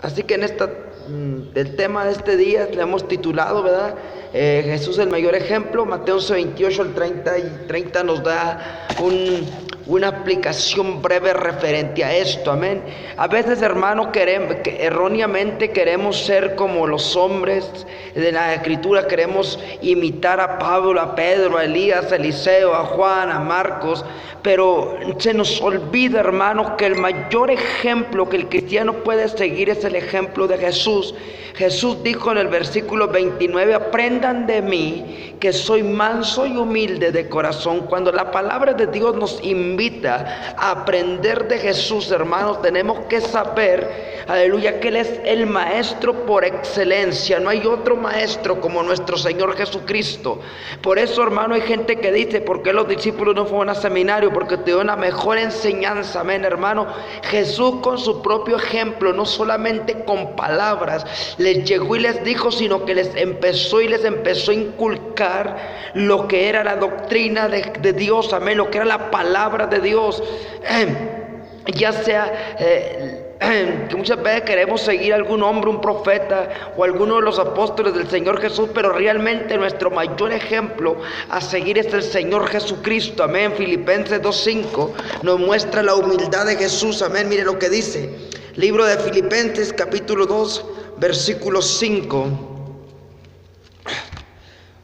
Así que el tema de este día le hemos titulado, ¿verdad? Jesús el mayor ejemplo. Mateo 28 al 30 nos da una aplicación breve referente a esto, amén. A veces, hermano, erróneamente queremos ser como los hombres de la Escritura, queremos imitar a Pablo, a Pedro, a Elías, a Eliseo, a Juan, a Marcos, pero se nos olvida, hermano, que el mayor ejemplo que el cristiano puede seguir es el ejemplo de Jesús. Jesús dijo en el versículo 29, aprendan de mí que soy manso y humilde de corazón. Cuando la palabra de Dios nos invita a aprender de Jesús, hermanos, tenemos que saber, aleluya, que Él es el maestro por excelencia. No hay otro maestro como nuestro Señor Jesucristo. Por eso, hermano, hay gente que dice, ¿por qué los discípulos no fueron a seminario? Porque te dio una mejor enseñanza, amén, hermano. Jesús con su propio ejemplo, no solamente con palabras, les llegó y les dijo, sino que les empezó a inculcar lo que era la doctrina de Dios, amén, lo que era la palabra de Dios. Ya sea que muchas veces queremos seguir a algún hombre, un profeta o alguno de los apóstoles del Señor Jesús, pero realmente nuestro mayor ejemplo a seguir es el Señor Jesucristo, amén. Filipenses 2:5 nos muestra la humildad de Jesús, amén. Mire lo que dice, libro de Filipenses capítulo 2 versículo 5.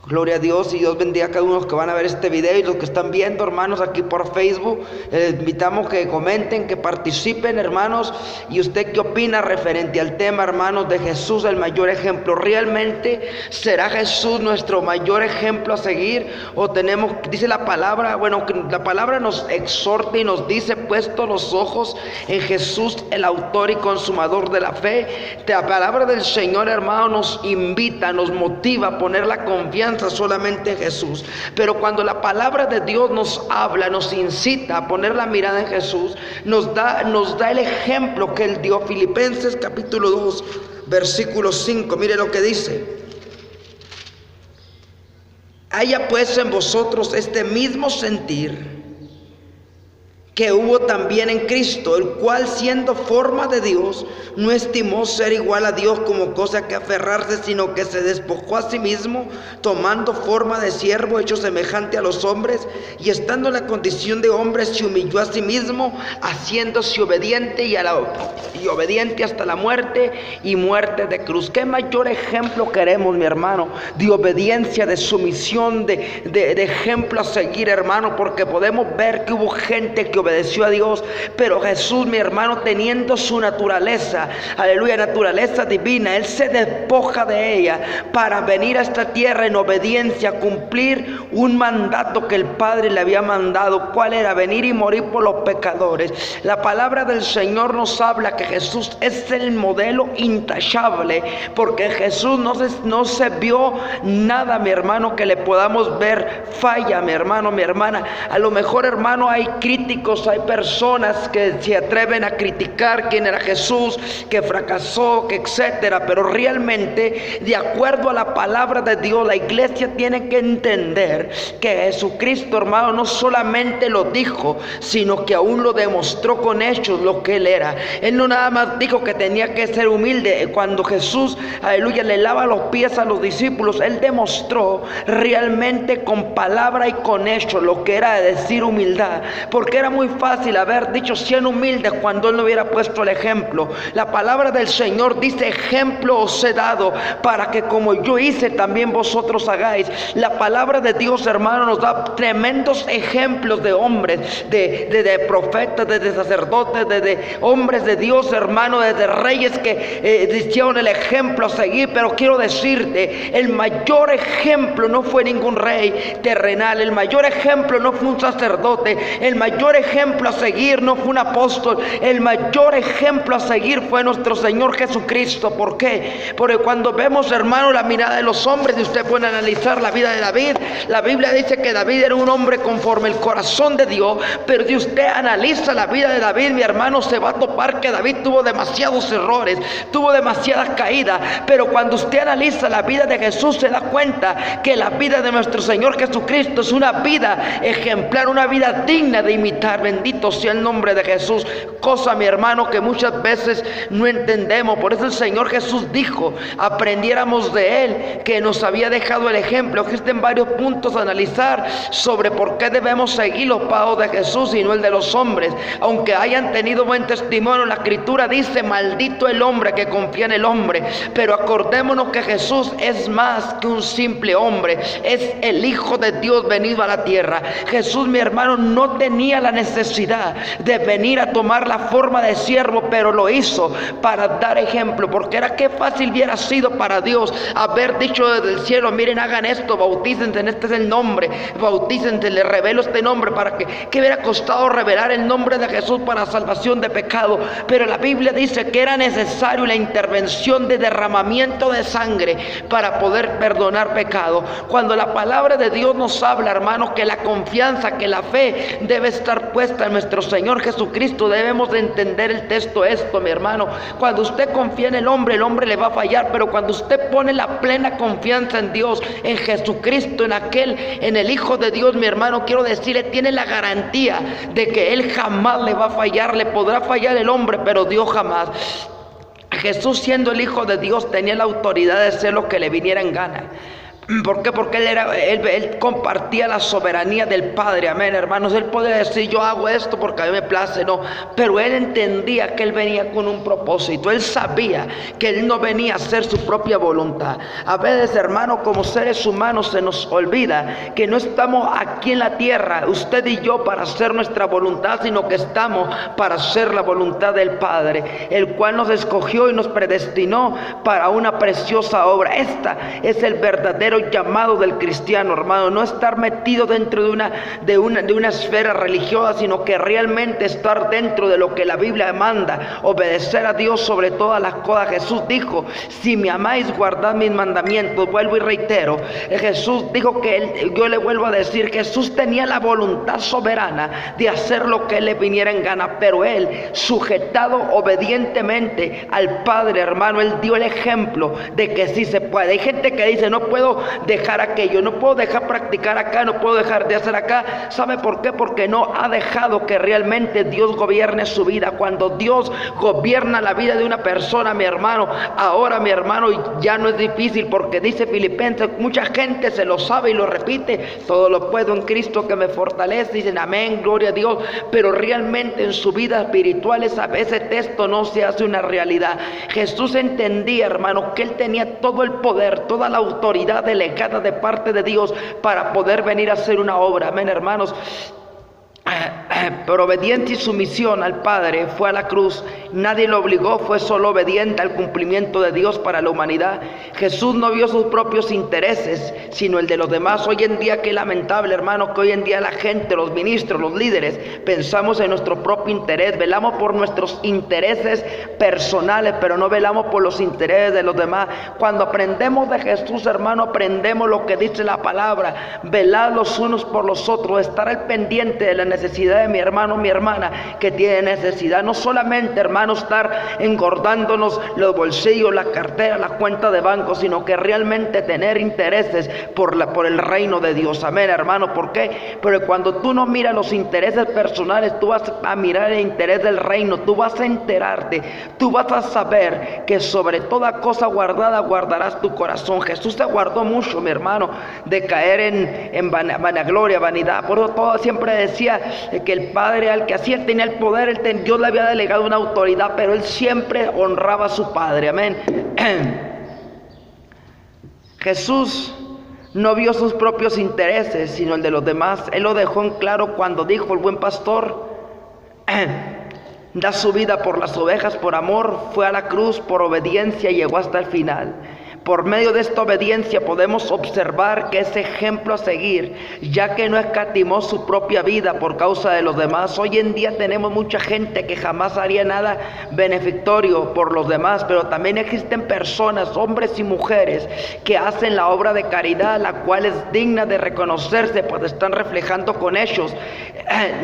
Gloria a Dios, y Dios bendiga a cada uno de los que van a ver este video y los que están viendo, hermanos, aquí por Facebook. Les invitamos que comenten, que participen, hermanos. ¿Y usted qué opina referente al tema, hermanos, de Jesús, el mayor ejemplo? ¿Realmente será Jesús nuestro mayor ejemplo a seguir? O tenemos, dice la palabra, bueno, que la palabra nos exhorta y nos dice, puesto los ojos en Jesús, el autor y consumador de la fe. La palabra del Señor, hermano, nos invita, nos motiva a poner la confianza solamente Jesús. Pero cuando la palabra de Dios nos habla, nos incita a poner la mirada en Jesús, nos da el ejemplo que Él dio. Filipenses capítulo 2 versículo 5, mire lo que dice: haya pues en vosotros este mismo sentir que hubo también en Cristo, el cual, siendo forma de Dios, no estimó ser igual a Dios como cosa que aferrarse, sino que se despojó a sí mismo, tomando forma de siervo, hecho semejante a los hombres, y estando en la condición de hombre, se humilló a sí mismo, haciéndose obediente y obediente hasta la muerte, y muerte de cruz. ¿Qué mayor ejemplo queremos, mi hermano, de obediencia, de sumisión, de ejemplo a seguir, hermano? Porque podemos ver que hubo gente que obedeció a Dios, pero Jesús, mi hermano, teniendo su naturaleza, aleluya, naturaleza divina, Él se despoja de ella para venir a esta tierra en obediencia, a cumplir un mandato que el Padre le había mandado. ¿Cuál era? Venir y morir por los pecadores. La palabra del Señor nos habla que Jesús es el modelo intachable, porque en Jesús no se vio nada, mi hermano, que le podamos ver falla, mi hermano, mi hermana. A lo mejor, hermano, hay críticos, hay personas que se atreven a criticar quién era Jesús, que fracasó, que etcétera, pero realmente, de acuerdo a la palabra de Dios, la iglesia tiene que entender que Jesucristo, hermano, no solamente lo dijo, sino que aún lo demostró con hechos lo que Él era. Él no nada más dijo que tenía que ser humilde. Cuando Jesús, aleluya, le lava los pies a los discípulos, Él demostró realmente con palabra y con hechos lo que era decir humildad, porque era muy fácil haber dicho sean humildes cuando Él no hubiera puesto el ejemplo. La palabra del Señor dice, ejemplo os he dado para que como yo hice también vosotros hagáis. La palabra de Dios, hermano, nos da tremendos ejemplos de hombres, de profetas, de sacerdotes, de hombres de Dios, hermano, de reyes que hicieron el ejemplo a seguir. Pero quiero decirte, el mayor ejemplo no fue ningún rey terrenal, el mayor ejemplo no fue un sacerdote, el mayor ejemplo a seguir no fue un apóstol, el mayor ejemplo a seguir fue nuestro Señor Jesucristo. ¿Por qué? Porque cuando vemos, hermano, la mirada de los hombres, y usted puede analizar la vida de David, la Biblia dice que David era un hombre conforme el corazón de Dios, pero si usted analiza la vida de David, mi hermano, se va a topar que David tuvo demasiados errores, tuvo demasiadas caídas. Pero cuando usted analiza la vida de Jesús, se da cuenta que la vida de nuestro Señor Jesucristo es una vida ejemplar, una vida digna de imitar. caminar. Bendito sea el nombre de Jesús. Cosa, mi hermano, que muchas veces no entendemos. Por eso el Señor Jesús dijo, aprendiéramos de Él, que nos había dejado el ejemplo. Existen varios puntos a analizar sobre por qué debemos seguir los pasos de Jesús y no el de los hombres. Aunque hayan tenido buen testimonio, la Escritura dice, maldito el hombre que confía en el hombre. Pero acordémonos que Jesús es más que un simple hombre, es el Hijo de Dios venido a la tierra. Jesús, mi hermano, no tenía la necesidad de venir a tomar la forma de siervo, pero lo hizo para dar ejemplo, porque era qué fácil hubiera sido para Dios haber dicho desde el cielo, miren, hagan esto, bautícense, este es el nombre, bautícense, les revelo este nombre, para que hubiera costado revelar el nombre de Jesús para salvación de pecado. Pero la Biblia dice que era necesario la intervención de derramamiento de sangre para poder perdonar pecado. Cuando la palabra de Dios nos habla, hermanos, que la confianza, que la fe debe estar puesta en nuestro Señor Jesucristo, debemos de entender el texto esto, mi hermano. Cuando usted confía en el hombre le va a fallar, pero cuando usted pone la plena confianza en Dios, en Jesucristo, en el Hijo de Dios, mi hermano, quiero decirle, tiene la garantía de que Él jamás le va a fallar. Le podrá fallar el hombre, pero Dios jamás. Jesús, siendo el Hijo de Dios, tenía la autoridad de hacer lo que le viniera en gana. ¿Por qué? Porque él compartía la soberanía del Padre, amén, hermanos. Él podía decir, yo hago esto porque a mí me place, no, pero él entendía que él venía con un propósito. Él sabía que él no venía a hacer su propia voluntad. A veces, hermanos, como seres humanos se nos olvida que no estamos aquí en la tierra, usted y yo, para hacer nuestra voluntad, sino que estamos para hacer la voluntad del Padre, el cual nos escogió y nos predestinó para una preciosa obra. Esta es el verdadero llamado del cristiano, hermano, no estar metido dentro de una esfera religiosa, sino que realmente estar dentro de lo que la Biblia manda, obedecer a Dios sobre todas las cosas. Jesús dijo, si me amáis, guardad mis mandamientos. Vuelvo y reitero, Jesús dijo que yo le vuelvo a decir, Jesús tenía la voluntad soberana de hacer lo que le viniera en gana, pero él, sujetado obedientemente al Padre, hermano, él dio el ejemplo de que sí se puede. Hay gente que dice, no puedo dejar aquello, no puedo dejar practicar acá, no puedo dejar de hacer acá. ¿Sabe por qué? Porque no ha dejado que realmente Dios gobierne su vida. Cuando Dios gobierna la vida de una persona, mi hermano, ahora, mi hermano, ya no es difícil, porque dice Filipenses, mucha gente se lo sabe y lo repite, todo lo puedo en Cristo que me fortalece, dicen amén, gloria a Dios, pero realmente en su vida espiritual a veces esto no se hace una realidad. Jesús entendía, hermano, que él tenía todo el poder, toda la autoridad delegada de parte de Dios para poder venir a hacer una obra, amén, hermanos. Por obediencia y sumisión al Padre fue a la cruz. Nadie lo obligó, fue solo obediente al cumplimiento de Dios para la humanidad. Jesús no vio sus propios intereses, sino el de los demás. Hoy en día, qué lamentable, hermano, que hoy en día la gente, los ministros, los líderes, pensamos en nuestro propio interés, velamos por nuestros intereses personales, pero no velamos por los intereses de los demás. Cuando aprendemos de Jesús, hermano, aprendemos lo que dice la palabra: velad los unos por los otros, estar al pendiente de la necesidad de mi hermano, mi hermana que tiene necesidad. No solamente, hermano, estar engordándonos los bolsillos, la cartera, la cuenta de banco, sino que realmente tener intereses por el reino de Dios, amén, hermano. ¿Por qué? Porque cuando tú no miras los intereses personales, tú vas a mirar el interés del reino, tú vas a enterarte, tú vas a saber que sobre toda cosa guardada guardarás tu corazón. Jesús se guardó mucho, mi hermano, de caer en vanagloria, vanidad. Por eso todo siempre decía que el Padre, al que hacía, tenía el poder, Dios le había delegado una autoridad, pero él siempre honraba a su Padre, amén. Jesús no vio sus propios intereses, sino el de los demás. Él lo dejó en claro cuando dijo: el buen pastor da su vida por las ovejas. Por amor fue a la cruz, por obediencia llegó hasta el final. Por medio de esta obediencia podemos observar que es ejemplo a seguir, ya que no escatimó su propia vida por causa de los demás. Hoy en día tenemos mucha gente que jamás haría nada benefactorio por los demás, pero también existen personas, hombres y mujeres, que hacen la obra de caridad, la cual es digna de reconocerse, pues están reflejando con hechos,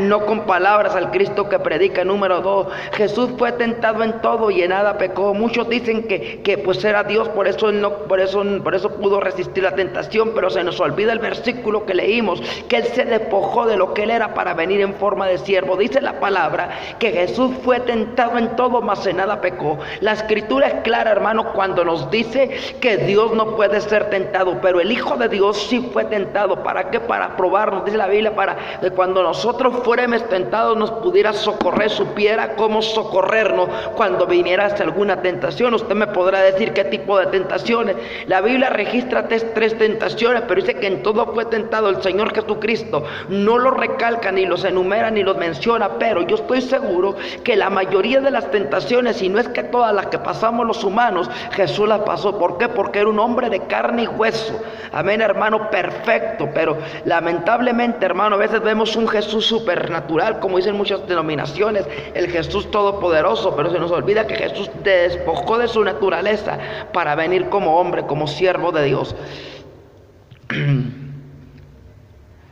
no con palabras, al Cristo que predica. Número 2, Jesús fue tentado en todo y en nada pecó. Muchos dicen que pues era Dios, por eso él por eso pudo resistir la tentación, pero se nos olvida el versículo que leímos, que Él se despojó de lo que Él era para venir en forma de siervo. Dice la palabra que Jesús fue tentado en todo, mas en nada pecó. La Escritura es clara, hermano, cuando nos dice que Dios no puede ser tentado, pero el Hijo de Dios sí fue tentado. ¿Para qué? Para probarnos, dice la Biblia, para que cuando nosotros fuéramos tentados nos pudiera socorrer, supiera cómo socorrernos cuando viniera hasta alguna tentación. Usted me podrá decir qué tipo de tentaciones. La Biblia registra tres tentaciones, pero dice que en todo fue tentado el Señor Jesucristo. No lo recalca, ni los enumera, ni los menciona, pero yo estoy seguro que la mayoría de las tentaciones, y no es que todas las que pasamos los humanos, Jesús las pasó. ¿Por qué? Porque era un hombre de carne y hueso. Amén, hermano, perfecto. Pero lamentablemente, hermano, a veces vemos un Jesús supernatural, como dicen muchas denominaciones, el Jesús todopoderoso, pero se nos olvida que Jesús despojó de su naturaleza para venir como hombre, como siervo de Dios.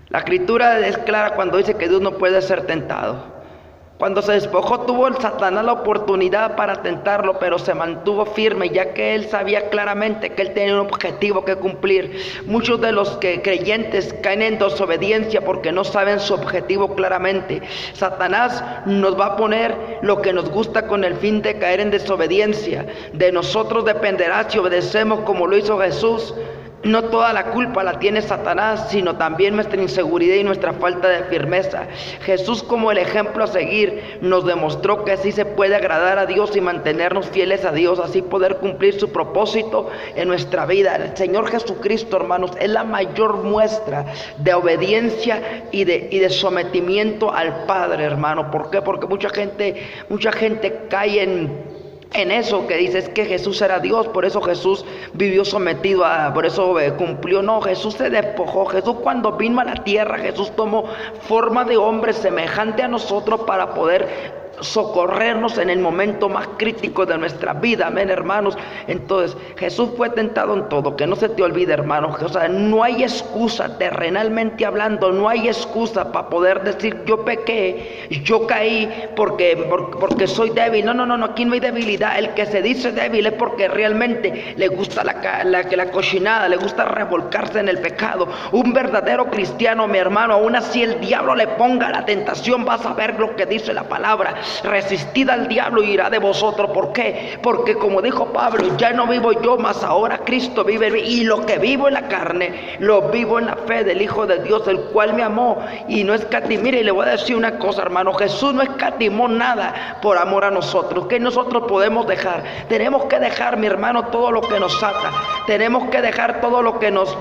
La Escritura es clara cuando dice que Dios no puede ser tentado. Cuando se despojó, tuvo el Satanás la oportunidad para tentarlo, pero se mantuvo firme, ya que él sabía claramente que él tenía un objetivo que cumplir. Muchos de los creyentes caen en desobediencia porque no saben su objetivo claramente. Satanás nos va a poner lo que nos gusta con el fin de caer en desobediencia. De nosotros dependerá si obedecemos como lo hizo Jesús. No toda la culpa la tiene Satanás, sino también nuestra inseguridad y nuestra falta de firmeza. Jesús, como el ejemplo a seguir, nos demostró que así se puede agradar a Dios y mantenernos fieles a Dios, así poder cumplir su propósito en nuestra vida. El Señor Jesucristo, hermanos, es la mayor muestra de obediencia y de sometimiento al Padre, hermano. ¿Por qué? Porque mucha gente cae en eso que dice es que Jesús era Dios, por eso Jesús vivió sometido por eso cumplió. No, Jesús se despojó. Jesús, cuando vino a la tierra, Jesús tomó forma de hombre semejante a nosotros para poder socorrernos en el momento más crítico de nuestra vida. Amén, hermanos. Entonces Jesús fue tentado en todo. Que no se te olvide, hermanos, o sea, no hay excusa, terrenalmente hablando, no hay excusa para poder decir yo pequé, yo caí porque soy débil. No, aquí no hay debilidad. El que se dice débil es porque realmente le gusta la cochinada, le gusta revolcarse en el pecado. Un verdadero cristiano, mi hermano, aún así el diablo le ponga la tentación, vas a ver lo que dice la palabra: resistid al diablo y irá de vosotros. ¿Por qué? Porque como dijo Pablo, ya no vivo yo, mas ahora Cristo vive en mí, y lo que vivo en la carne, lo vivo en la fe del Hijo de Dios, el cual me amó y no escatimó. Mire, y le voy a decir una cosa, hermano, Jesús no escatimó nada por amor a nosotros. ¿Qué nosotros podemos dejar? Tenemos que dejar, mi hermano, todo lo que nos ata. Tenemos que dejar todo lo que nos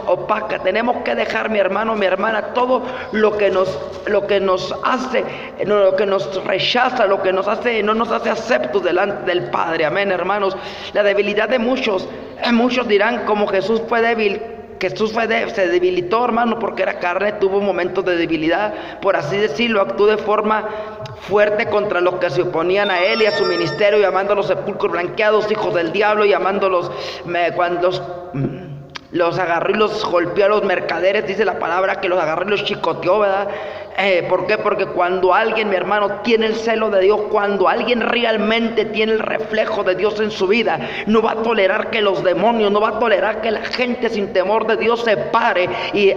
opaca. Tenemos que dejar, mi hermano, mi hermana, todo lo que nos hace, lo que nos rechaza, lo que no nos hace aceptos delante del Padre. Amén, hermanos. La debilidad de muchos dirán, como Jesús fue débil, se debilitó, hermano, porque era carne, tuvo momentos de debilidad, por así decirlo, actuó de forma fuerte contra los que se oponían a él y a su ministerio, llamándolos sepulcros blanqueados, hijos del diablo, llamándolos cuando los agarró y los golpeó a los mercaderes. Dice la palabra que los agarró y los chicoteó, ¿verdad? ¿Por qué? Porque cuando alguien, mi hermano, tiene el celo de Dios, cuando alguien realmente tiene el reflejo de Dios en su vida, no va a tolerar que los demonios, no va a tolerar que la gente sin temor de Dios se pare y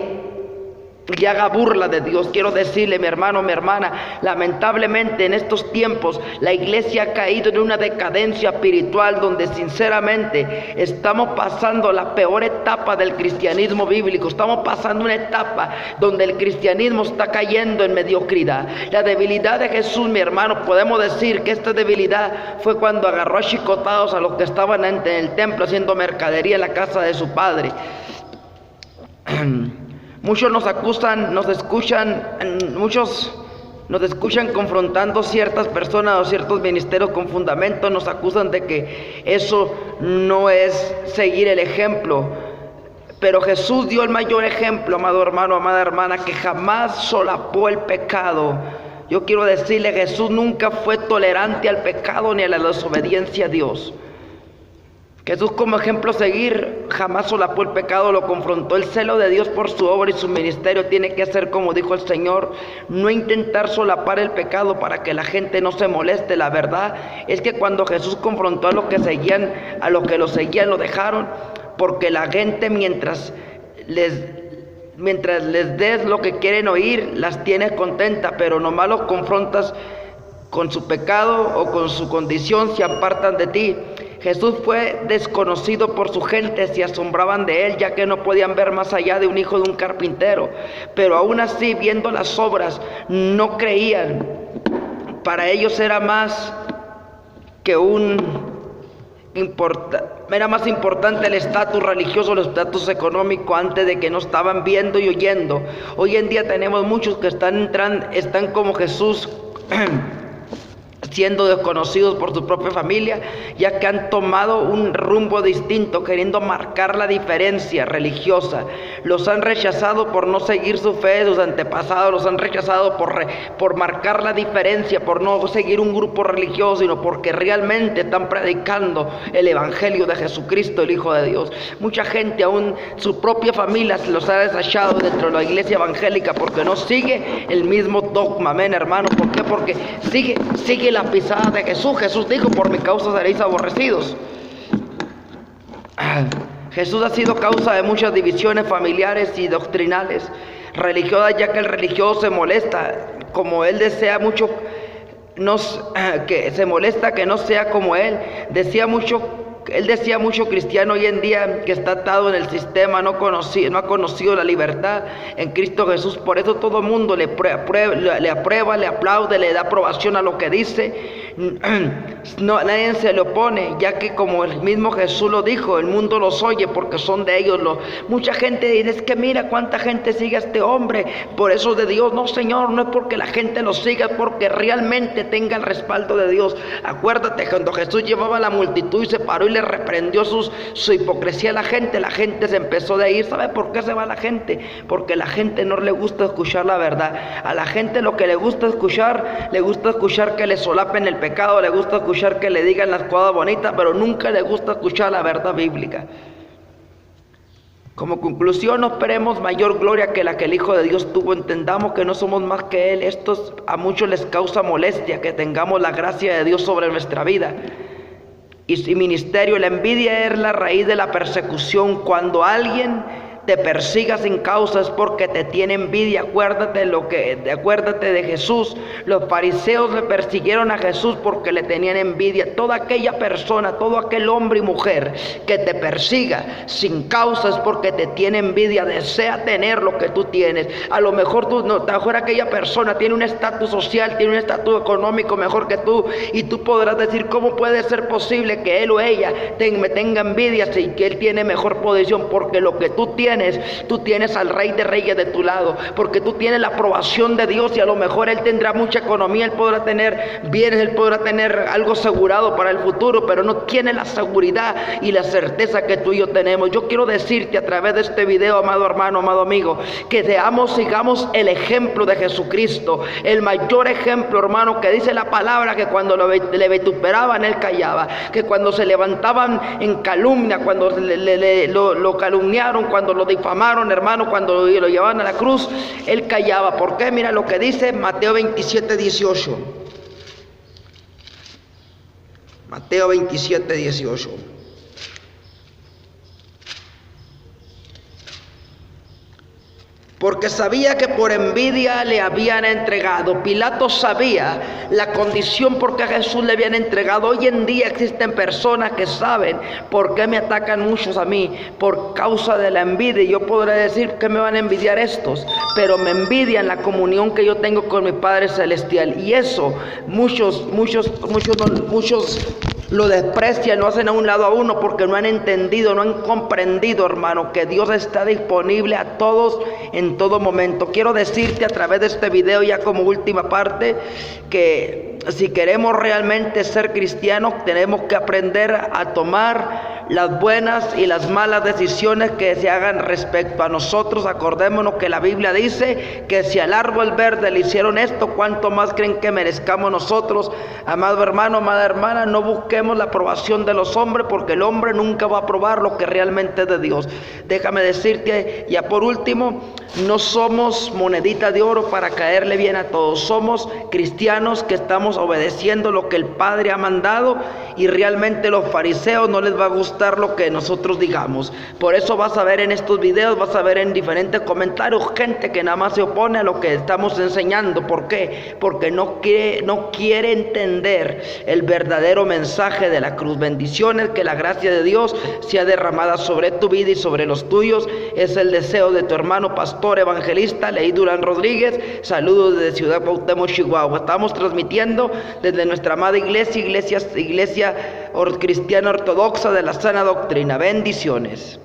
haga burla de Dios. Quiero decirle, mi hermano, mi hermana, lamentablemente en estos tiempos la iglesia ha caído en una decadencia espiritual donde sinceramente estamos pasando la peor etapa del cristianismo bíblico. Estamos pasando una etapa donde el cristianismo está cayendo en mediocridad. La debilidad de Jesús, mi hermano, podemos decir que esta debilidad fue cuando agarró a chicotados a los que estaban en el templo haciendo mercadería en la casa de su padre. Muchos nos acusan, muchos nos escuchan confrontando ciertas personas o ciertos ministerios con fundamento, nos acusan de que eso no es seguir el ejemplo. Pero Jesús dio el mayor ejemplo, amado hermano, amada hermana, que jamás solapó el pecado. Yo quiero decirle, Jesús nunca fue tolerante al pecado ni a la desobediencia a Dios. Jesús, como ejemplo a seguir, jamás solapó el pecado, lo confrontó. El celo de Dios por su obra y su ministerio tiene que ser, como dijo el Señor, no intentar solapar el pecado para que la gente no se moleste. La verdad es que cuando Jesús confrontó a los que lo seguían, lo dejaron, porque la gente mientras les des lo que quieren oír, las tienes contentas, pero nomás los confrontas con su pecado o con su condición, se apartan de ti. Jesús fue desconocido por su gente, se asombraban de él, ya que no podían ver más allá de un hijo de un carpintero, pero aún así, viendo las obras, no creían. Para ellos era más importante el estatus religioso, el estatus económico, antes de que no estaban viendo y oyendo. Hoy en día tenemos muchos que están como Jesús, siendo desconocidos por su propia familia, ya que han tomado un rumbo distinto, queriendo marcar la diferencia religiosa. Los han rechazado por no seguir su fe de sus antepasados, los han rechazado por marcar la diferencia, por no seguir un grupo religioso, sino porque realmente están predicando el evangelio de Jesucristo, el Hijo de Dios. Mucha gente, aún su propia familia, se los ha desechado dentro de la iglesia evangélica porque no sigue el mismo dogma. Amén, hermano. ¿Por qué? Porque sigue la pisada de Jesús. Jesús dijo: por mi causa seréis aborrecidos. Jesús ha sido causa de muchas divisiones familiares y doctrinales religiosas, ya que el religioso se molesta, como él desea mucho, que se molesta que no sea como él. Él decía mucho cristiano hoy en día que está atado en el sistema, no ha conocido la libertad en Cristo Jesús. Por eso todo el mundo le aprueba, le aplaude, le da aprobación a lo que dice. Nadie se le opone, ya que como el mismo Jesús lo dijo, el mundo los oye porque son de ellos. Mucha gente dice: es que mira cuánta gente sigue a este hombre, por eso es de Dios. No, Señor, no es porque la gente lo siga, es porque realmente tenga el respaldo de Dios. Acuérdate, cuando Jesús llevaba a la multitud y se paró y le reprendió su hipocresía a la gente se empezó de ir. ¿Sabe por qué se va la gente? Porque a la gente no le gusta escuchar la verdad. A la gente lo que le gusta escuchar que le solapen el pecado, le gusta escuchar que le digan las cosas bonitas, pero nunca le gusta escuchar la verdad bíblica. Como conclusión, no esperemos mayor gloria que la que el Hijo de Dios tuvo. Entendamos que no somos más que Él. Esto a muchos les causa molestia, que tengamos la gracia de Dios sobre nuestra vida y ministerio. La envidia es la raíz de la persecución. Cuando alguien te persiga sin causa es porque te tiene envidia. Acuérdate de Jesús. Los fariseos le persiguieron a Jesús porque le tenían envidia. Toda aquella persona, todo aquel hombre y mujer que te persiga sin causa es porque te tiene envidia, desea tener lo que tú tienes. A lo mejor aquella persona tiene un estatus social, tiene un estatus económico mejor que tú, y tú podrás decir: ¿cómo puede ser posible que él o ella me tenga envidia si que él tiene mejor posición? Porque lo que tú tienes al Rey de Reyes de tu lado, porque tú tienes la aprobación de Dios. Y a lo mejor él tendrá mucha economía, él podrá tener bienes, él podrá tener algo asegurado para el futuro, pero no tiene la seguridad y la certeza que tú y yo tenemos. Yo quiero decirte a través de este video, amado hermano, amado amigo, que sigamos el ejemplo de Jesucristo, el mayor ejemplo, hermano, que dice la palabra que cuando le vituperaban, él callaba, que cuando se levantaban en calumnia, cuando lo calumniaron, cuando lo difamaron, hermano, cuando lo llevaban a la cruz, él callaba. ¿Por qué? Mira lo que dice Mateo 27:18. Mateo 27:18. Porque sabía que por envidia le habían entregado. Pilato sabía la condición por que a Jesús le habían entregado. Hoy en día existen personas que saben por qué me atacan muchos a mí, por causa de la envidia. Y yo podré decir: que me van a envidiar estos, pero me envidian la comunión que yo tengo con mi Padre Celestial. Y eso muchos lo desprecian, lo hacen a un lado a uno, porque no han entendido, no han comprendido, hermano, que Dios está disponible a todos en todo momento. Quiero decirte a través de este video, ya como última parte, que si queremos realmente ser cristianos, tenemos que aprender a tomar las buenas y las malas decisiones que se hagan respecto a nosotros. Acordémonos que la Biblia dice que si al árbol verde le hicieron esto, ¿cuánto más creen que merezcamos nosotros? Amado hermano, amada hermana, no busquemos la aprobación de los hombres, porque el hombre nunca va a aprobar lo que realmente es de Dios. Déjame decirte, ya por último, no somos monedita de oro para caerle bien a todos. Somos cristianos que estamos obedeciendo lo que el Padre ha mandado, y realmente los fariseos no les va a gustar lo que nosotros digamos. Por eso vas a ver en estos videos, vas a ver en diferentes comentarios gente que nada más se opone a lo que estamos enseñando. ¿Por qué? Porque no quiere entender el verdadero mensaje de la cruz. Bendiciones, que la gracia de Dios sea derramada sobre tu vida y sobre los tuyos. Es el deseo de tu hermano pastor evangelista Leí Durán Rodríguez. Saludos desde Ciudad Cuauhtémoc, Chihuahua. Estamos transmitiendo desde nuestra amada iglesia cristiana ortodoxa de la sana doctrina. Bendiciones.